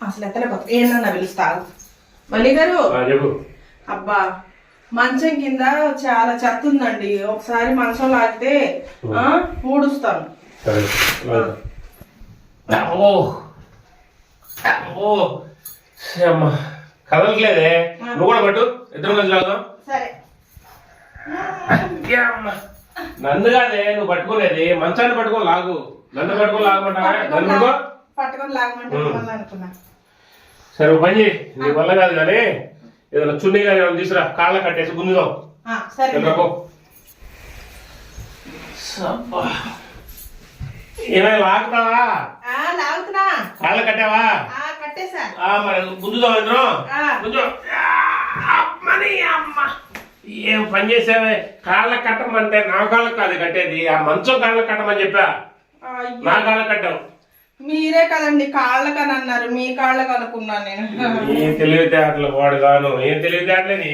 అసలు ఎత్తలేకపోతుంది ఏంటన్నా పిలుస్తావు మల్లి గారు. అబ్బా మంచం కింద చాలా చెత్త ఉందండి, ఒకసారి మంచం లాగితే ఊడుస్తాను. కదలట్లేదే, నువ్వు కూడా పట్టు, ఇద్దరు కలిసి లాగుదాం. సరే. నన్ను కాదే నువ్వు పట్టుకోలేదు, మంచాన్ని పట్టుకొని లాగు. నన్ను పట్టుకొని లాగమంటావా? నన్ను పట్టుకొని లాగమంటే అనుకున్నా. సరే పని చేయి, నీ వల్ల కాదు కానీ ఏదైనా చున్నీ కానీ ఏమైనా తీసుకురా, కాళ్ళ కట్టేసి గుంజుదాం. ఏమైనా లాగుతావా? కాళ్ళ కట్టావా? మరి గుంజుదాం ఇద్దరు. ఏం పని చేసావే, కాళ్ళ కట్టమంటే నా కాళ్ళకు కాదు కట్టేది, ఆ మంచం కాళ్ళ కట్టమని చెప్పా, నా కాళ్ళ కట్టావు. మీరే కదండి కాళ్ళకని అన్నారు, మీ కాళ్ళకు అనుకున్నాను నేను. ఏం తెలివితేటలు వాడు గాను, ఏం తెలివితేటలే నీ.